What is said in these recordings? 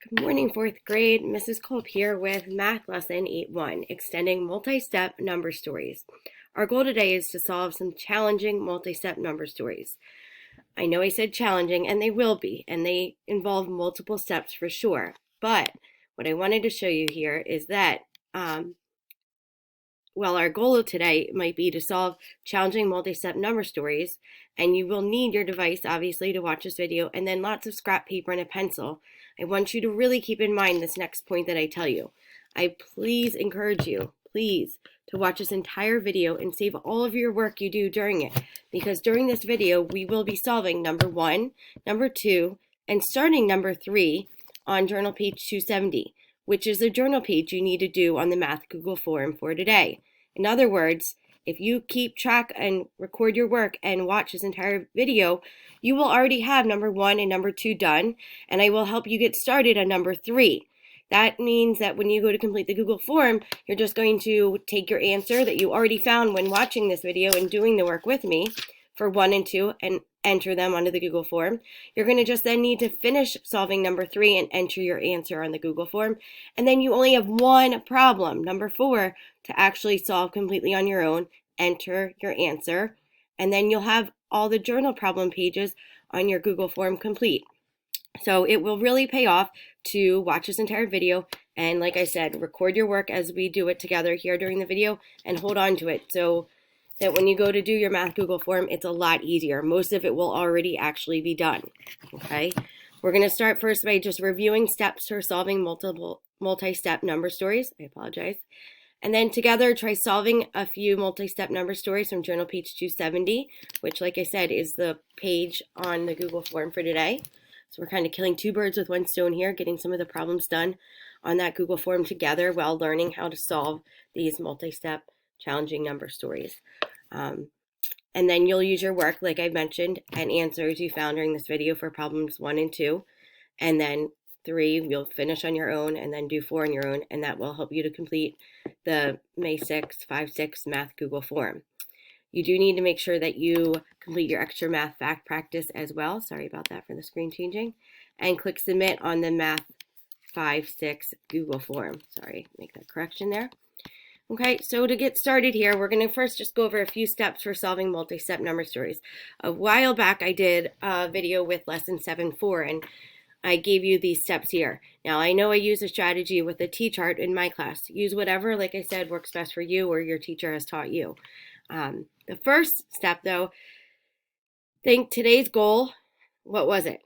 Good morning, fourth grade. Mrs. Culp here with Math Lesson 8-1, Extending Multi-Step Number Stories. Our goal today is to solve some challenging multi-step number stories. I know I said challenging, and they will be, and they involve multiple steps for sure. But what I wanted to show you here is that our goal today might be to solve challenging multi-step number stories, and you will need your device, obviously, to watch this video, and then lots of scrap paper and a pencil. I want you to really keep in mind this next point that I tell you. I please encourage you, please, to watch this entire video and save all of your work you do during it, because during this video, we will be solving number 1, number 2, and starting number 3 on journal page 270. Which is the journal page you need to do on the Math Google form for today. In other words, if you keep track and record your work and watch this entire video, you will already have number 1 and number 2 done, and I will help you get started on number 3. That means that when you go to complete the Google form, you're just going to take your answer that you already found when watching this video and doing the work with me for 1 and 2 and enter them onto the Google form. You're going to just then need to finish solving number 3 and enter your answer on the Google form. And then you only have one problem, number 4, to actually solve completely on your own. Enter your answer. And then you'll have all the journal problem pages on your Google form complete. So it will really pay off to watch this entire video. And like I said, record your work as we do it together here during the video and hold on to it. So that when you go to do your Math Google form, it's a lot easier. Most of it will already actually be done, okay? We're going to start first by just reviewing steps for solving multi-step number stories. I apologize. And then together, try solving a few multi-step number stories from journal page 270, which, like I said, is the page on the Google form for today. So we're kind of killing two birds with one stone here, getting some of the problems done on that Google form together while learning how to solve these multi-step challenging number stories. And then you'll use your work, like I mentioned, and answers you found during this video for problems 1 and 2. And then 3, you'll finish on your own, and then do 4 on your own, and that will help you to complete the May 6th, 5-6 Math Google form. You do need to make sure that you complete your extra math fact practice as well. Sorry about that for the screen changing. And click submit on the Math 5-6 Google form. Sorry, make that correction there. Okay, so to get started here, we're going to first just go over a few steps for solving multi-step number stories. A while back, I did a video with lesson 7-4, and I gave you these steps here. Now, I know I use a strategy with a T-chart in my class. Use whatever, like I said, works best for you or your teacher has taught you. The first step, though, think today's goal, what was it?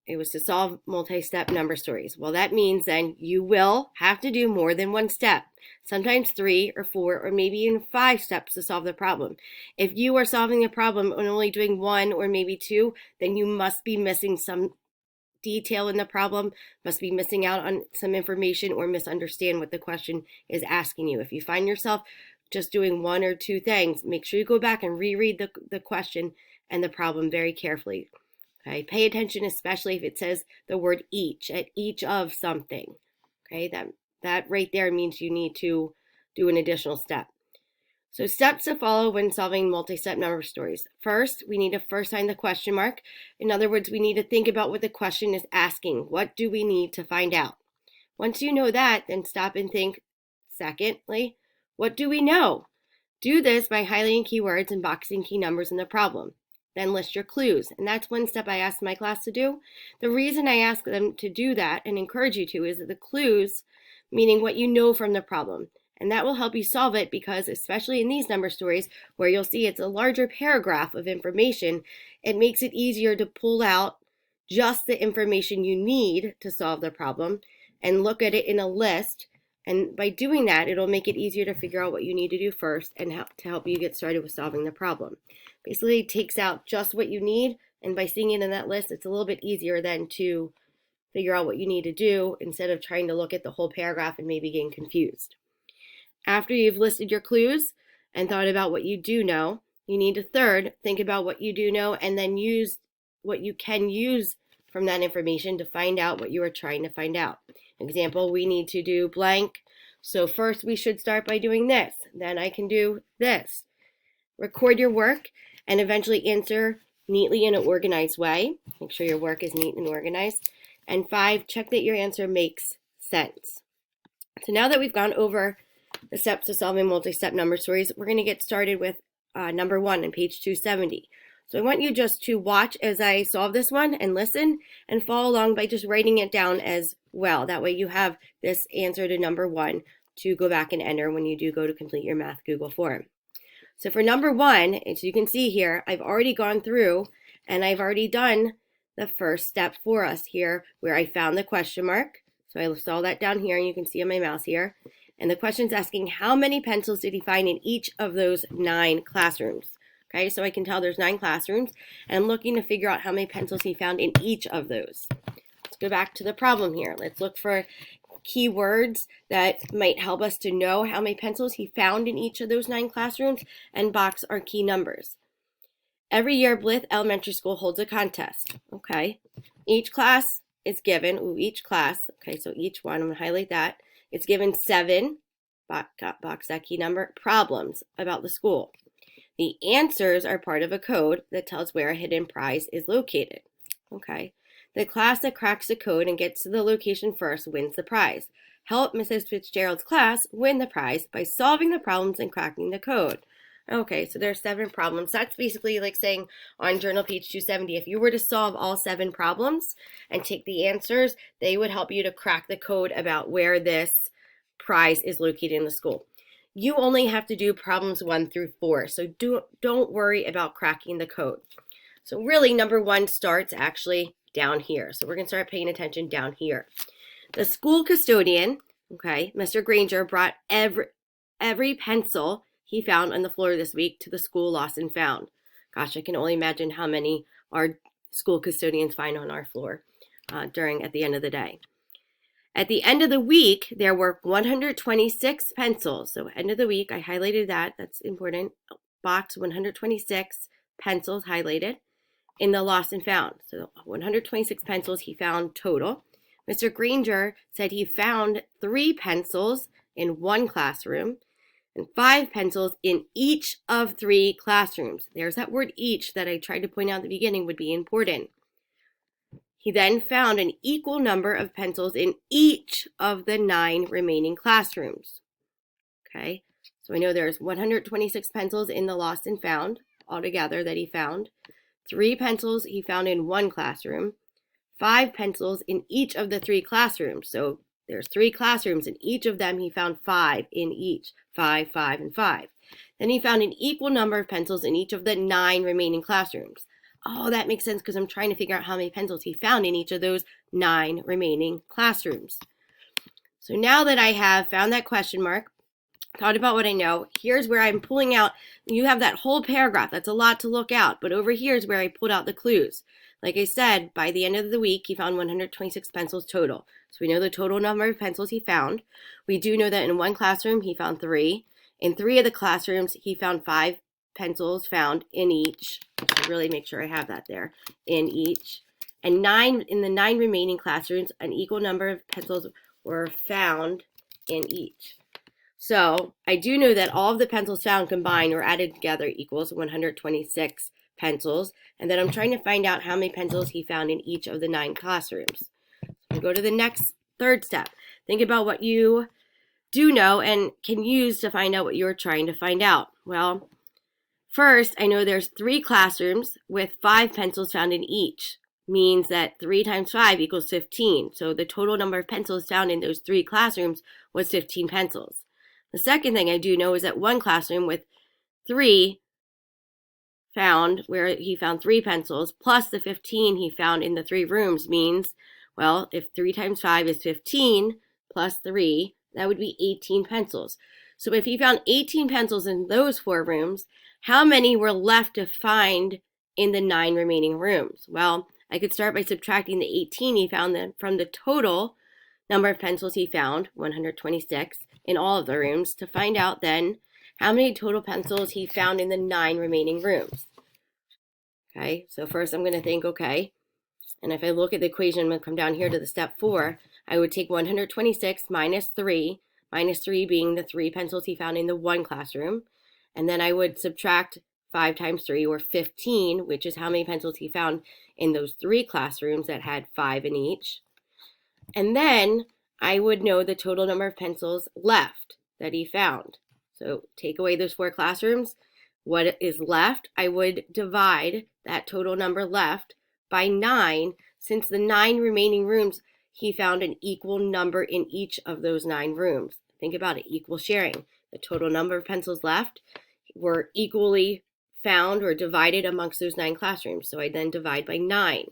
It was to solve multi-step number stories. Well, that means then you will have to do more than one step, sometimes 3 or 4 or maybe even 5 steps to solve the problem. If you are solving the problem and only doing 1 or maybe 2, then you must be missing some detail in the problem, must be missing out on some information or misunderstand what the question is asking you. If you find yourself just doing 1 or 2 things, make sure you go back and reread the question and the problem very carefully. Okay, pay attention, especially if it says the word each, at each of something. Okay, that right there means you need to do an additional step. So steps to follow when solving multi-step number stories. First, we need to first find the question mark. In other words, we need to think about what the question is asking. What do we need to find out? Once you know that, then stop and think, secondly, what do we know? Do this by highlighting keywords and boxing key numbers in the problem. Then list your clues. And that's one step I asked my class to do. The reason I ask them to do that and encourage you to is that the clues, meaning what you know from the problem. And that will help you solve it because, especially in these number stories where you'll see it's a larger paragraph of information, it makes it easier to pull out just the information you need to solve the problem and look at it in a list. And by doing that, it'll make it easier to figure out what you need to do first and to help you get started with solving the problem. Basically, it takes out just what you need, and by seeing it in that list, it's a little bit easier then to figure out what you need to do instead of trying to look at the whole paragraph and maybe getting confused. After you've listed your clues and thought about what you do know, you need to third think about what you do know and then use what you can use from that information to find out what you are trying to find out. Example, we need to do blank. So first we should start by doing this. Then I can do this. Record your work and eventually answer neatly in an organized way. Make sure your work is neat and organized. And 5, check that your answer makes sense. So now that we've gone over the steps to solving multi-step number stories, we're going to get started with number 1 on page 270. So I want you just to watch as I solve this one and listen and follow along by just writing it down as well. That way you have this answer to number 1 to go back and enter when you do go to complete your Math Google form. So for number 1, as you can see here, I've already gone through and I've already done the first step for us here where I found the question mark. So I saw that down here and you can see on my mouse here. And the question's asking how many pencils did he find in each of those 9 classrooms? Okay, so I can tell there's 9 classrooms and I'm looking to figure out how many pencils he found in each of those. Let's go back to the problem here. Let's look for keywords that might help us to know how many pencils he found in each of those 9 classrooms and box our key numbers. Every year, Blythe Elementary School holds a contest. Okay, each class is given, each class, okay, so each one, I'm going to highlight that, it's given 7, box that key number, problems about the school. The answers are part of a code that tells where a hidden prize is located. Okay, the class that cracks the code and gets to the location first wins the prize. Help Mrs. Fitzgerald's class win the prize by solving the problems and cracking the code. Okay, so there's 7 problems. That's basically like saying on journal page 270, if you were to solve all 7 problems and take the answers, they would help you to crack the code about where this prize is located in the school. You only have to do problems 1 through 4, so don't worry about cracking the code. So really, number 1 starts actually down here. So we're going to start paying attention down here. The school custodian, okay, Mr. Granger, brought every pencil he found on the floor this week to the school lost and found. Gosh, I can only imagine how many our school custodians find on our floor at the end of the day. At the end of the week, there were 126 pencils. So end of the week, I highlighted that. That's important. Box 126 pencils highlighted in the lost and found. So 126 pencils he found total. Mr. Granger said he found 3 pencils in 1 classroom and 5 pencils in each of 3 classrooms. There's that word each that I tried to point out at the beginning would be important. He then found an equal number of pencils in each of the 9 remaining classrooms. Okay, so I know there's 126 pencils in the lost and found altogether that he found. 3 pencils he found in 1 classroom. 5 pencils in each of the 3 classrooms. So there's 3 classrooms, and each of them he found 5 in each. 5, 5, and 5. Then he found an equal number of pencils in each of the 9 remaining classrooms. Oh, that makes sense because I'm trying to figure out how many pencils he found in each of those 9 remaining classrooms. So now that I have found that question mark, thought about what I know, here's where I'm pulling out. You have that whole paragraph. That's a lot to look out. But over here is where I pulled out the clues. Like I said, by the end of the week, he found 126 pencils total. So we know the total number of pencils he found. We do know that in 1 classroom, he found 3. In 3 of the classrooms, he found 5 pencils found in each. So really make sure I have that there, in each. And in the 9 remaining classrooms, an equal number of pencils were found in each. So I do know that all of the pencils found combined or added together equals 126 pencils. And then I'm trying to find out how many pencils he found in each of the 9 classrooms. So go to the next 3rd step. Think about what you do know and can use to find out what you're trying to find out. Well, first, I know there's 3 classrooms with 5 pencils found in each. Means that 3 times 5 equals 15. So the total number of pencils found in those 3 classrooms was 15 pencils. The second thing I do know is that 1 classroom with 3 found, where he found 3 pencils, plus the 15 he found in the 3 rooms means, well, if 3 times 5 is 15 plus 3, that would be 18 pencils. So if he found 18 pencils in those 4 rooms, how many were left to find in the 9 remaining rooms? Well, I could start by subtracting the 18 he found from the total number of pencils he found, 126, in all of the rooms, to find out then how many total pencils he found in the 9 remaining rooms. Okay, so first I'm going to think, okay, and if I look at the equation, I'm going to come down here to the step 4, I would take 126 minus 3 being the 3 pencils he found in the 1 classroom, and then I would subtract 5 times 3, or 15, which is how many pencils he found in those 3 classrooms that had 5 in each. And then I would know the total number of pencils left that he found. So take away those 4 classrooms. What is left, I would divide that total number left by 9, since the 9 remaining rooms, he found an equal number in each of those 9 rooms. Think about it, equal sharing. The total number of pencils left were equally found or divided amongst those 9 classrooms. So I then divide by 9.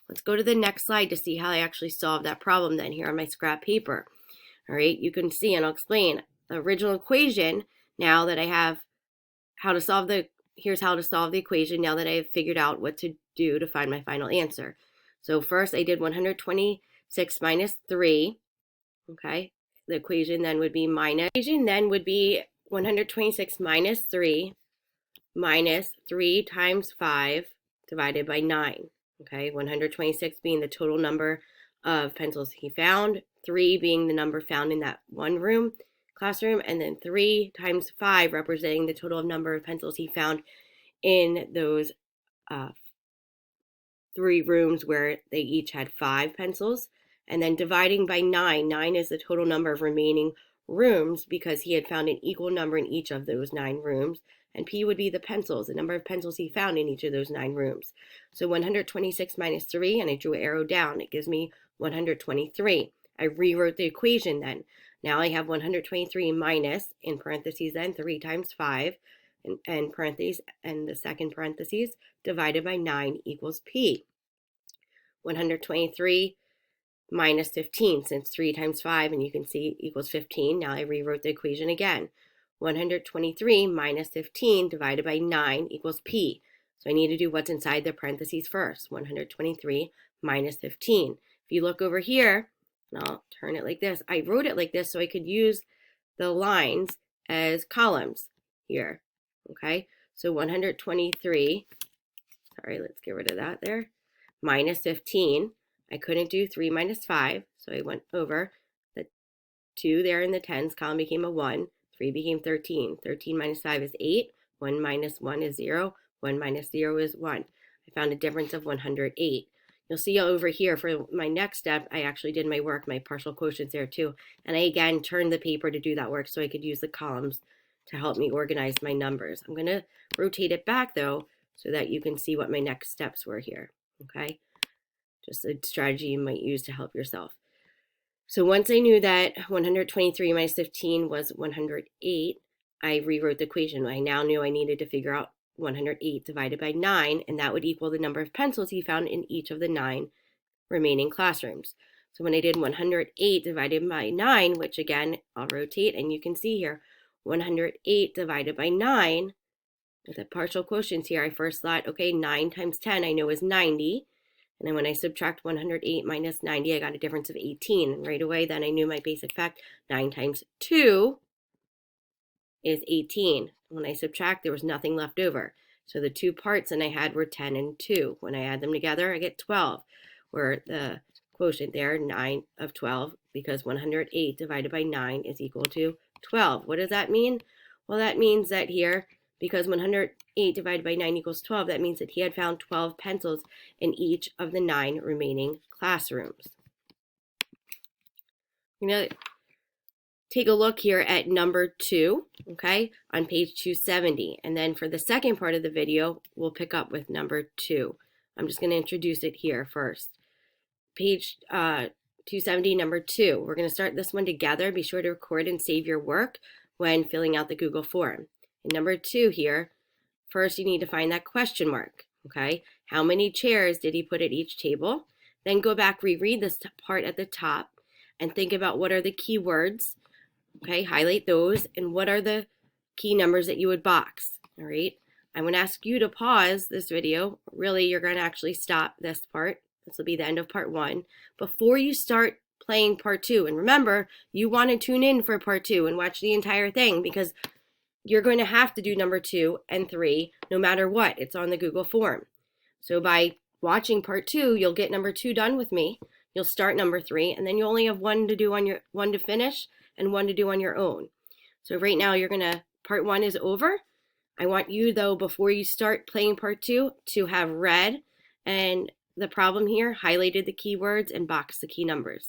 Let's go to the next slide to see how I actually solved that problem then here on my scrap paper. All right, you can see, and I'll explain the original equation now that I have here's how to solve the equation now that I have figured out what to do to find my final answer. So first I did 126 minus 3, okay? The equation then would be 126 minus 3 minus 3 times 5 divided by 9. Okay, 126 being the total number of pencils he found, 3 being the number found in that one classroom, and then 3 times 5 representing the total number of pencils he found in those 3 rooms where they each had 5 pencils, and then dividing by 9. 9 is the total number of remaining rooms because he had found an equal number in each of those 9 rooms. And P would be the pencils, the number of pencils he found in each of those 9 rooms. So 126 minus 3, and I drew an arrow down. It gives me 123. I rewrote the equation then. Now I have 123 minus, in parentheses then, 3 times 5, and parentheses, and the second parentheses, divided by 9 equals P. 123 minus 15, since 3 times 5, and you can see equals 15. Now I rewrote the equation again. 123 minus 15 divided by 9 equals P. So I need to do what's inside the parentheses first. 123 minus 15. If you look over here, and I'll turn it like this, I wrote it like this so I could use the lines as columns here. Okay, so 123, sorry, let's get rid of that there, minus 15. I couldn't do 3 minus 5, so I went over. The 2 there in the tens column became a 1. 3 became 13. 13 minus 5 is 8. 1 minus 1 is 0. 1 minus 0 is 1. I found a difference of 108. You'll see over here for my next step, I actually did my work, my partial quotients there too. And I again turned the paper to do that work so I could use the columns to help me organize my numbers. I'm going to rotate it back though so that you can see what my next steps were here. Okay, just a strategy you might use to help yourself. So once I knew that 123 minus 15 was 108, I rewrote the equation. I now knew I needed to figure out 108 divided by 9, and that would equal the number of pencils he found in each of the 9 remaining classrooms. So when I did 108 divided by 9, which again, I'll rotate, and you can see here, 108 divided by 9, with the partial quotients here, I first thought, okay, 9 times 10 I know is 90. And then when I subtract 108 minus 90, I got a difference of 18. And right away, then I knew my basic fact, 9 times 2 is 18. When I subtract, there was nothing left over. So the 2 parts that I had were 10 and 2. When I add them together, I get 12, where the quotient there, 9 of 12, because 108 divided by 9 is equal to 12. What does that mean? Well, that means that here, because 108 divided by 9 equals 12, that means that he had found 12 pencils in each of the 9 remaining classrooms. We're going to take a look here at number 2, okay, on page 270. And then for the second part of the video, we'll pick up with number 2. I'm just going to introduce it here first. Page 270, number 2. We're going to start this one together. Be sure to record and save your work when filling out the Google form. In number 2 here, first you need to find that question mark, okay? How many chairs did he put at each table? Then go back, reread this part at the top, and think about what are the key words, okay? Highlight those, and what are the key numbers that you would box, all right? I'm going to ask you to pause this video. Really, you're going to actually stop this part. This will be the end of part 1. Before you start playing part 2, and remember, you want to tune in for part 2 and watch the entire thing because you're going to have to do number 2 and 3 no matter what. It's on the Google form. So by watching part 2, you'll get number 2 done with me. You'll start number 3, and then you only have one to finish and one to do on your own. So right now part 1 is over. I want you though, before you start playing part 2, to have read and the problem here, highlighted the keywords and boxed the key numbers.